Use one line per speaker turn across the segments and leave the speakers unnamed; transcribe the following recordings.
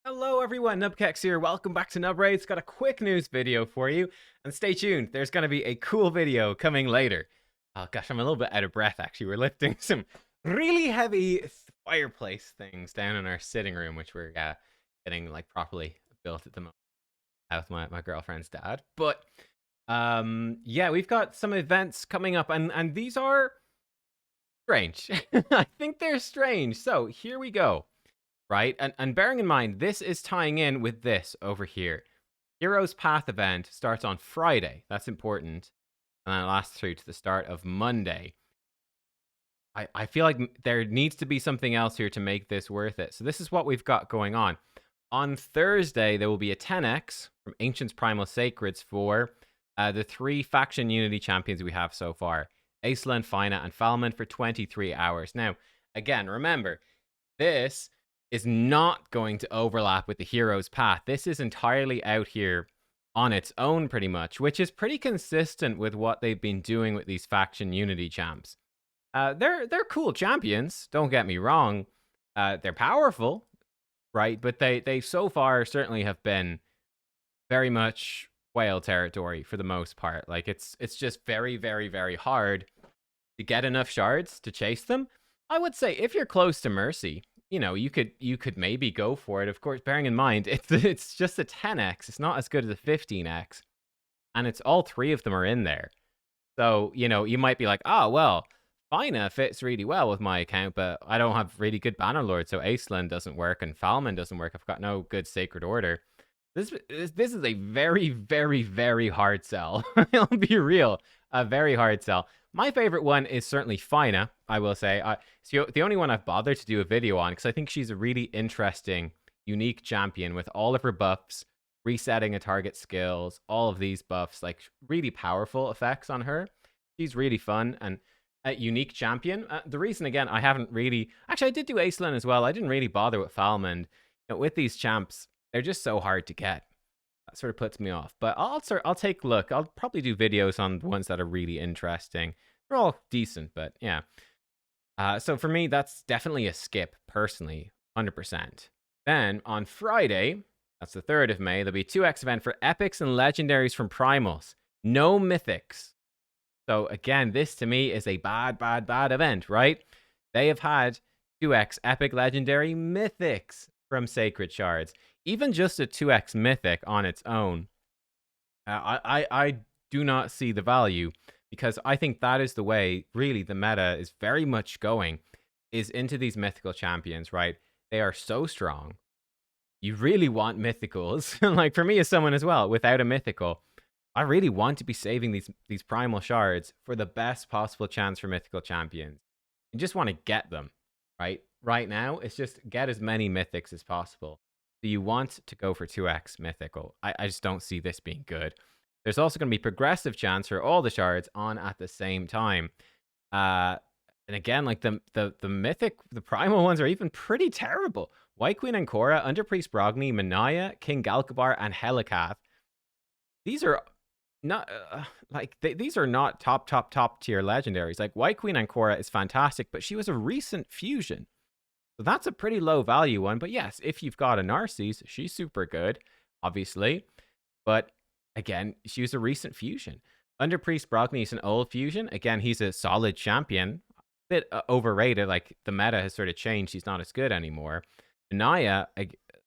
Hello everyone, nubkeks here. Welcome back to Nub Raids. Got a quick news video for you, and stay tuned. There's going to be a cool video coming later. Oh gosh, I'm a little bit out of breath actually. We're lifting some really heavy fireplace things down in our sitting room, which we're getting like properly built at the moment with my girlfriend's dad. But yeah, we've got some events coming up, and these are strange. I think they're strange. So here we go. Right? And bearing in mind, this is tying in with this over here. Heroes Path event starts on Friday. That's important. And then it lasts through to the start of Monday. I feel like there needs to be something else here to make this worth it. So this is what we've got going on. On Thursday, there will be a 10x from Ancients Primal Sacreds for the 3 faction unity champions we have so far. Aisla, Fina, and Falman for 23 hours. Now, again, remember, this is not going to overlap with the hero's path. This is entirely out here on its own pretty much, which is pretty consistent with what they've been doing with these faction unity champs. They're cool champions, don't get me wrong. They're powerful, right? But they so far certainly have been very much whale territory for the most part. Like it's just very, very, very hard to get enough shards to chase them. I would say if you're close to Mercy, you know, you could maybe go for it. Of course, bearing in mind it's just a 10x. It's not as good as a 15x, and it's all 3 of them are in there. So you know, you might be like, oh well, Fina fits really well with my account, but I don't have really good Bannerlord, so Aislan doesn't work and Falman doesn't work. I've got no good Sacred Order. This is a very, very, very hard sell. I'll be real, a very hard sell. My favorite one is certainly Fina, I will say. It's the only one I've bothered to do a video on because I think she's a really interesting, unique champion with all of her buffs, resetting a target skills, all of these buffs, like really powerful effects on her. She's really fun and a unique champion. The reason, again, I haven't really... Actually, I did do Aislan as well. I didn't really bother with Falman. You know, with these champs, they're just so hard to get. That sort of puts me off. But I'll take a look. I'll probably do videos on the ones that are really interesting. They're all decent, but yeah. So for me, that's definitely a skip, personally, 100%. Then on Friday, that's the 3rd of May, there'll be a 2x event for epics and legendaries from Primals. No mythics. So again, this to me is a bad, bad, bad event, right? They have had 2x epic legendary mythics from Sacred Shards. Even just a 2x mythic on its own, I do not see the value because I think that is the way really the meta is very much going, is into these mythical champions, right? They are so strong. You really want mythicals. Like for me as someone as well, without a mythical, I really want to be saving these primal shards for the best possible chance for mythical champions. You just want to get them, right? Right now, it's just get as many mythics as possible. So you want to go for 2x mythical. I just don't see this being good. There's also going to be progressive chance for all the shards on at the same time. And again, like the mythic, the primal ones are even pretty terrible. White Queen Ancora, Underpriest Brogni, Manaya, King Galkabar, and Helikath. These are not these are not top tier legendaries. Like White Queen Ancora is fantastic, but she was a recent fusion. So that's a pretty low value one. But yes, if you've got a Narcisse, she's super good, obviously. But again, she was a recent fusion. Underpriest Brogni is an old fusion. Again, he's a solid champion. A bit overrated. Like the meta has sort of changed. He's not as good anymore. Naya,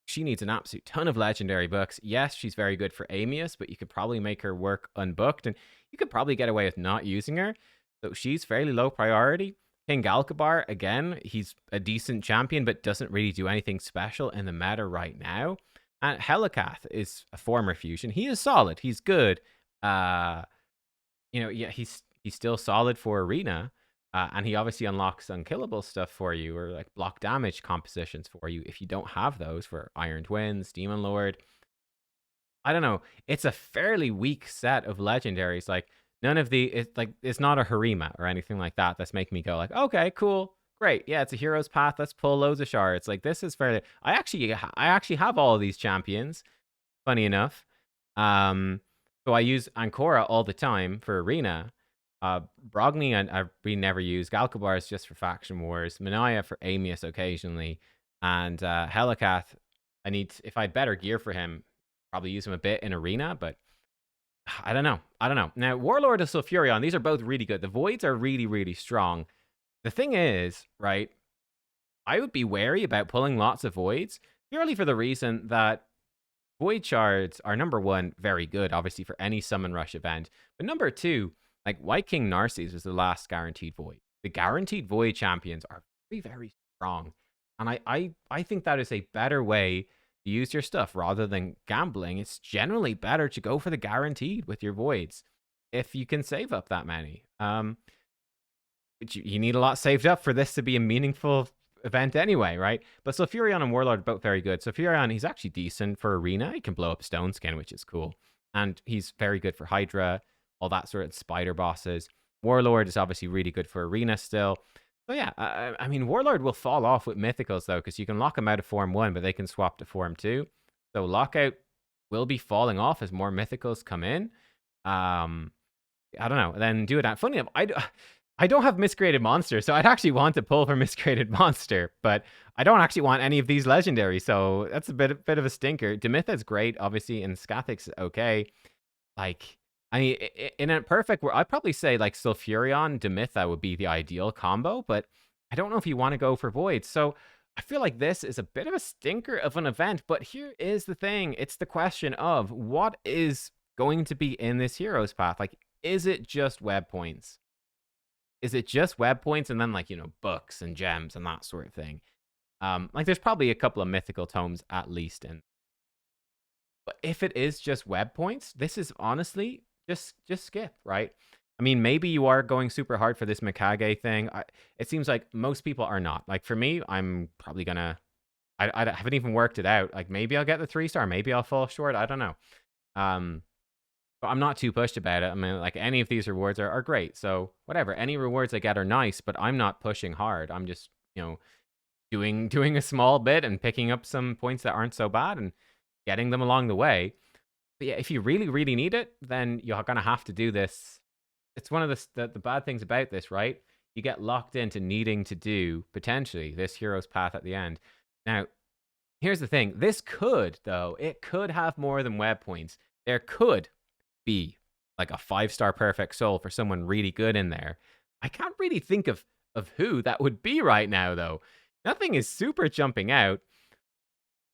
she needs an absolute ton of legendary books. Yes, she's very good for Amius, but you could probably make her work unbooked, and you could probably get away with not using her. So she's fairly low priority. King Galkabar, again, he's a decent champion, but doesn't really do anything special in the meta right now. And Helikath is a former fusion. He is solid. He's good. Yeah, he's still solid for Arena. And he obviously unlocks unkillable stuff for you, or like block damage compositions for you if you don't have those for Iron Twins, Demon Lord. I don't know. It's a fairly weak set of legendaries. Like none of it's not a Harima or anything like that that's making me go like, okay, cool, great, yeah, it's a hero's path. Let's pull loads of shards. Like this is fairly. I actually have all of these champions. Funny enough, so I use Ancora all the time for Arena. Brogni we never use. Galkabar is just for faction wars. Manaya for Amius occasionally, and Helikath if I had better gear for him, probably use him a bit in arena, but I don't know. I don't know. Now, Warlord and Sulfurion, these are both really good. The Voids are really, really strong. The thing is, right, I would be wary about pulling lots of Voids, purely for the reason that Void Shards are, number one, very good, obviously, for any Summon Rush event. But number two, like, White King Narses was the last guaranteed Void. The guaranteed Void champions are very, very strong. And I think that is a better way to use your stuff rather than gambling. It's generally better to go for the guaranteed with your Voids if you can save up that many. But you need a lot saved up for this to be a meaningful event anyway, right? But Sulfurion and Warlord are both very good. Sulfurion, he's actually decent for arena. He can blow up Stone Skin, which is cool. And he's very good for Hydra, all that sort of spider bosses. Warlord is obviously really good for arena still. So yeah, I mean, Warlord will fall off with Mythicals, though, because you can lock them out of Form 1, but they can swap to Form 2. So Lockout will be falling off as more Mythicals come in. I don't know. Then do it. Funny enough, I don't have Miscreated Monster, so I'd actually want to pull for Miscreated Monster, but I don't actually want any of these legendaries, so that's a bit of a stinker. Demytha's great, obviously, and Scathic's okay. Like, I mean, in a perfect world, I'd probably say, like, Sulfurion, Demytha would be the ideal combo, but I don't know if you want to go for Void, so I feel like this is a bit of a stinker of an event, but here is the thing. It's the question of what is going to be in this Heroes Path. Like, is it just web points? Is it just web points and then, like, you know, books and gems and that sort of thing? Like, there's probably a couple of mythical tomes at least in. But if it is just web points, this is honestly just skip, right? I mean, maybe you are going super hard for this Mikage thing. It seems like most people are not. Like, for me, I'm probably gonna. I haven't even worked it out. Like, maybe I'll get the 3-star. Maybe I'll fall short. I don't know. But I'm not too pushed about it. I mean, like, any of these rewards are great. So whatever, any rewards I get are nice, but I'm not pushing hard. I'm just, you know, doing a small bit and picking up some points that aren't so bad and getting them along the way. But yeah, if you really, really need it, then you're gonna have to do this. It's one of the bad things about this, right? You get locked into needing to do, potentially, this hero's path at the end. Now, here's the thing. This could, though, it could have more than web points. There could be like a 5-star perfect soul for someone really good in there. I can't really think of who that would be right now, though. Nothing is super jumping out.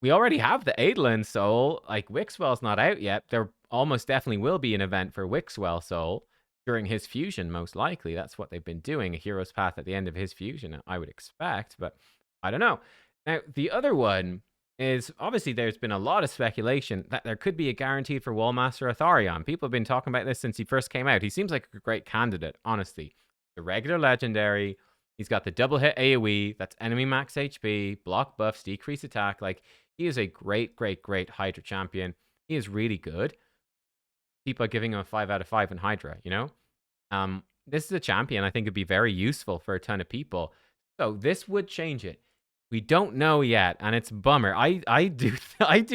We already have the Adolin soul. Like, Wixwell's not out yet. There almost definitely will be an event for Wixwell soul during his fusion, most likely. That's what they've been doing, a hero's path at the end of his fusion, I would expect, but I don't know. Now, the other one is, obviously, there's been a lot of speculation that there could be a guarantee for Wallmaster Atharion. People have been talking about this since he first came out. He seems like a great candidate, honestly. The regular legendary. He's got the double hit AoE. That's enemy max HP, block buffs, decrease attack. Like, he is a great, great, great Hydra champion. He is really good. People are giving him a 5 out of 5 in Hydra, you know? This is a champion I think would be very useful for a ton of people. So this would change it. We don't know yet, and it's a bummer. I do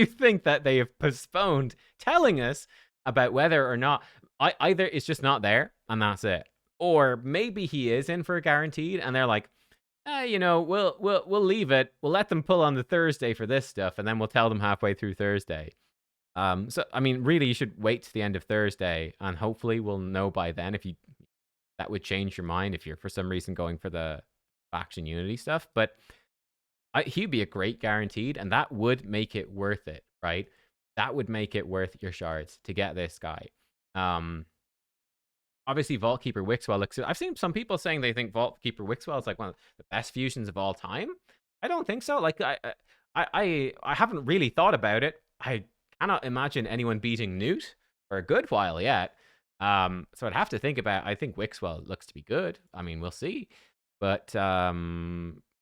think that they have postponed telling us about whether or not either it's just not there and that's it, or maybe he is in for a guaranteed, and they're like, you know, we'll leave it. We'll let them pull on the Thursday for this stuff, and then we'll tell them halfway through Thursday. So I mean, really, you should wait to the end of Thursday, and hopefully we'll know by then if that would change your mind if you're for some reason going for the faction unity stuff, but. He'd be a great guaranteed, and that would make it worth it, right? That would make it worth your shards to get this guy. Obviously, Vault Keeper Wixwell looks. I've seen some people saying they think Vault Keeper Wixwell is like one of the best fusions of all time. I don't think so. Like, I haven't really thought about it. I cannot imagine anyone beating Newt for a good while yet. So I'd have to think about. I think Wixwell looks to be good. I mean, we'll see, but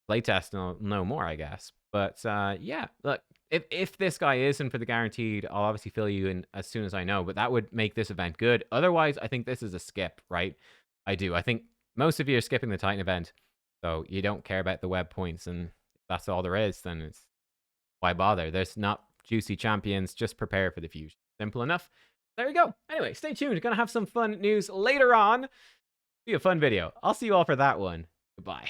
playtest no more, I guess. But yeah, look, if this guy is in for the guaranteed, I'll obviously fill you in as soon as I know, but that would make this event good. Otherwise, I think this is a skip, right? I think most of you are skipping the Titan event, so you don't care about the web points, and that's all there is, then it's why bother? There's not juicy champions, just prepare for the fusion. Simple enough. There you go. Anyway, stay tuned. We're gonna have some fun news later on. Be a fun video. I'll see you all for that one. Goodbye.